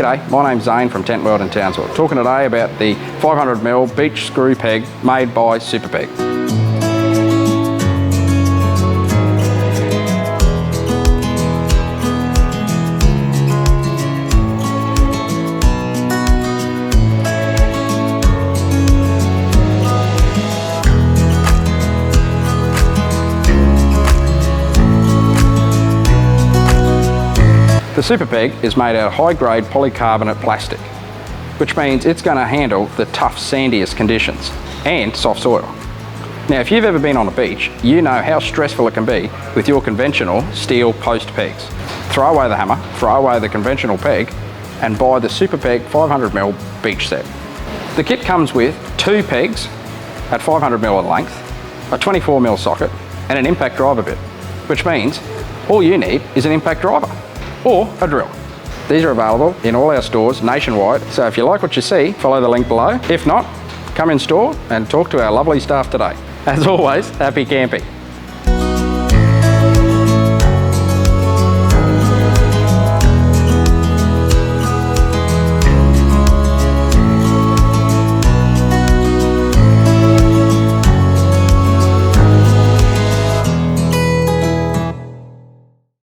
G'day, my name's Zane from Tentworld in Townsville, talking today about the 500mm beach screw peg made by Supa Peg. The Supa Peg is made out of high-grade polycarbonate plastic, which means it's going to handle the tough, sandiest conditions and soft soil. Now, if you've ever been on a beach, you know how stressful it can be with your conventional steel post pegs. Throw away the hammer, throw away the conventional peg, and buy the Supa Peg 500mm beach set. The kit comes with 2 pegs at 500mm in length, a 24mm socket, and an impact driver bit, which means all you need is an impact driver or a drill. These are available in all our stores nationwide, so if you like what you see, follow the link below. If not, come in store and talk to our lovely staff today. As always, happy camping.